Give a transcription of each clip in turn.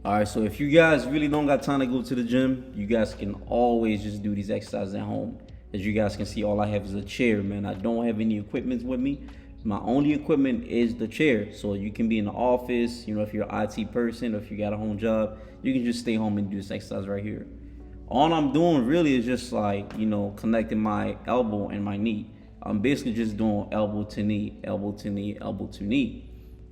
All right, so if you guys really don't got time to go to the gym, you guys can always just do these exercises at home. As you guys can see, all I have is a chair, man. I don't have any equipment with me. My only equipment is the chair. So you can be in the office, if you're an IT person or if you got a home job, you can just stay home and do this exercise right here. All I'm doing really is just like, connecting my elbow and my knee. I'm basically just doing elbow to knee, elbow to knee, elbow to knee.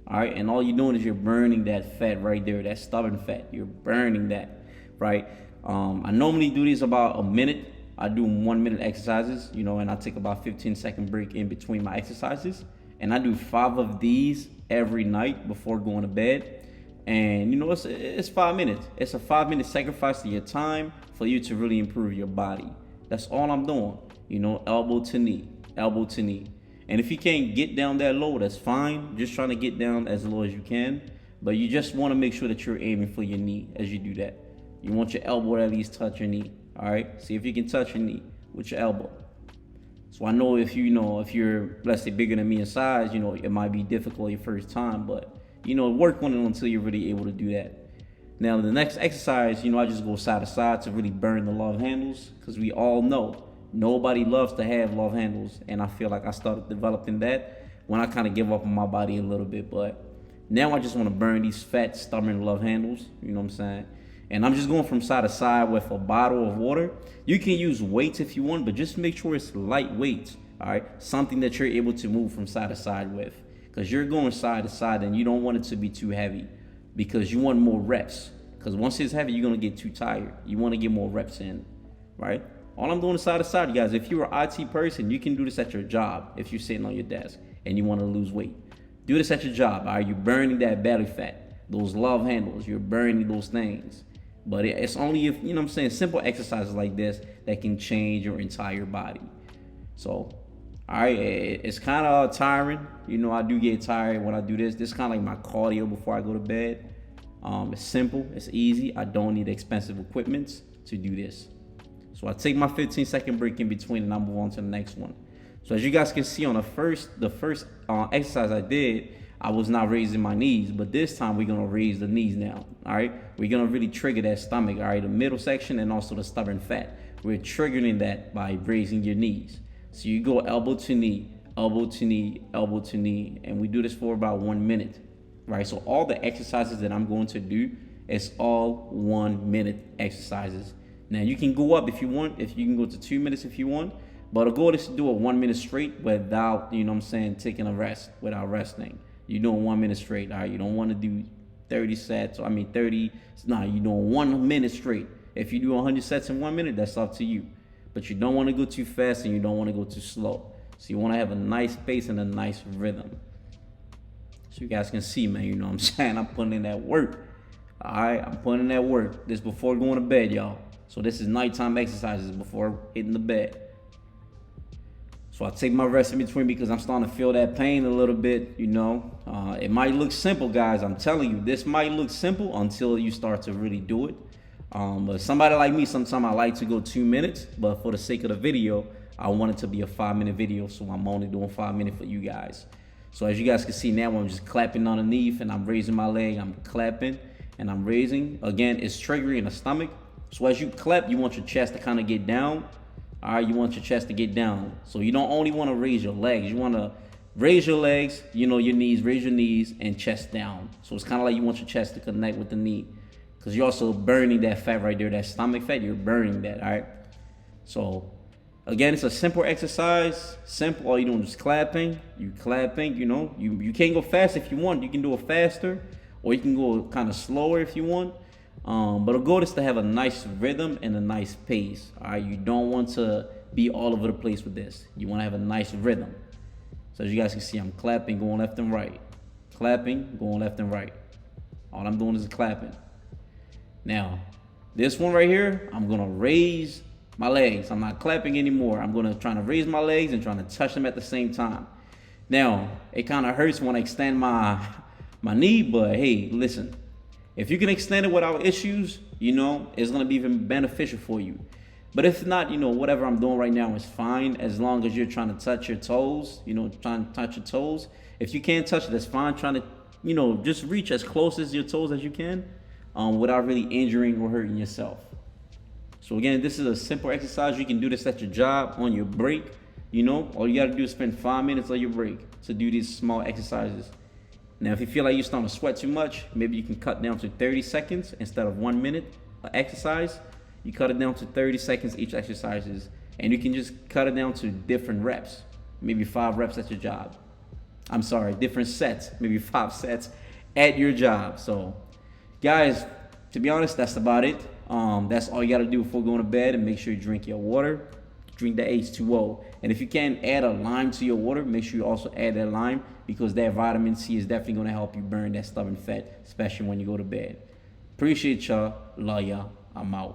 All right, and all you're doing is you're burning that fat right there, that stubborn fat. You're burning that, right? I normally do these about a minute. I do 1 minute exercises, and I take about 15-second break in between my exercises. And I do 5 of these every night before going to bed. And it's 5 minutes. It's a 5 minute sacrifice of your time for you to really improve your body. That's all I'm doing. Elbow to knee, elbow to knee. And if you can't get down that low, that's fine. Just trying to get down as low as you can. But you just want to make sure that you're aiming for your knee as you do that. You want your elbow to at least touch your knee. All right. See if you can touch your knee with your elbow. So I know if you're, let's say, bigger than me in size, it might be difficult your first time, but work on it until you're really able to do that. Now the next exercise, I just go side to side to really burn the love handles, because we all know nobody loves to have love handles, and I feel like I started developing that when I kind of give up on my body a little bit. But now I just want to burn these fat, stubborn love handles. You know what I'm saying? And I'm just going from side to side with a bottle of water. You can use weights if you want, but just make sure it's lightweight. All right, something that you're able to move from side to side with, because you're going side to side and you don't want it to be too heavy, because you want more reps. Because once it's heavy, you're gonna get too tired. You want to get more reps in, right? All I'm doing is side to side, you guys. If you're an IT person, you can do this at your job. If you're sitting on your desk and you want to lose weight, do this at your job. All right, you're burning that belly fat, those love handles. You're burning those things. But it's only if, simple exercises like this that can change your entire body. So, all right, it's kind of tiring. I do get tired when I do this. This is kind of like my cardio before I go to bed. It's simple, it's easy. I don't need expensive equipment to do this. So I take my 15-second break in between and I move on to the next one. So as you guys can see on the first exercise I did, I was not raising my knees, but this time we're gonna raise the knees now. All right, we're gonna really trigger that stomach. All right, the middle section and also the stubborn fat. We're triggering that by raising your knees. So you go elbow to knee, elbow to knee, elbow to knee, and we do this for about 1 minute. Right. So all the exercises that I'm going to do is all 1 minute exercises. Now you can go up if you want. If you can go to 2 minutes if you want. But the goal is to do it 1 minute straight without, taking a rest, without resting. You're doing 1 minute straight. All right. You don't want to do 30 sets. 30. Nah, you're doing 1 minute straight. If you do 100 sets in 1 minute, that's up to you. But you don't want to go too fast and you don't want to go too slow. So you want to have a nice pace and a nice rhythm. So you guys can see, man, you know what I'm saying? I'm putting in that work. All right. I'm putting in that work. This before going to bed, y'all. So this is nighttime exercises before hitting the bed. So I take my rest in between because I'm starting to feel that pain a little bit, It might look simple, guys. I'm telling you, this might look simple until you start to really do it. But somebody like me, sometimes I like to go 2 minutes, but for the sake of the video, I want it to be a 5-minute video. So I'm only doing 5 minutes for you guys. So as you guys can see now, I'm just clapping underneath and I'm raising my leg. I'm clapping and I'm raising. Again, it's triggering the stomach. So as you clap, you want your chest to kind of get down. All right, you want your chest to get down. So you don't only want to raise your legs. You want to raise your legs, your knees, raise your knees and chest down. So it's kind of like you want your chest to connect with the knee, because you're also burning that fat right there, that stomach fat. You're burning that, all right? So again, it's a simple exercise. Simple. All you're doing is clapping. You clapping, You can't go fast if you want. You can do it faster, or you can go kind of slower if you want. But the goal is to have a nice rhythm and a nice pace. All right, you don't want to be all over the place with this. You want to have a nice rhythm. So as you guys can see, I'm clapping, going left and right. Clapping, going left and right. All I'm doing is clapping. Now, this one right here, I'm gonna raise my legs. I'm not clapping anymore. I'm gonna try to raise my legs and trying to touch them at the same time. Now, it kind of hurts when I extend my knee, but hey, listen. If you can extend it without issues, it's going to be even beneficial for you. But if not, whatever I'm doing right now is fine, as long as you're trying to touch your toes, trying to touch your toes. If you can't touch it, that's fine. Trying to, just reach as close as your toes as you can. without really injuring or hurting yourself. So again, this is a simple exercise. You can do this at your job, on your break. You know, all you gotta do is spend 5 minutes on your break to do these small exercises. Now, if you feel like you're starting to sweat too much, maybe you can cut down to 30 seconds instead of 1 minute exercise. You cut it down to 30 seconds each exercises, and you can just cut it down to different reps, maybe 5 reps at your job. I'm sorry, different sets, maybe 5 sets at your job. So, guys, to be honest, that's about it. That's all you gotta do before going to bed, and make sure you drink your water. Drink the H2O. And if you can add a lime to your water, make sure you also add that lime, because that vitamin C is definitely going to help you burn that stubborn fat, especially when you go to bed. Appreciate y'all. Love y'all. I'm out.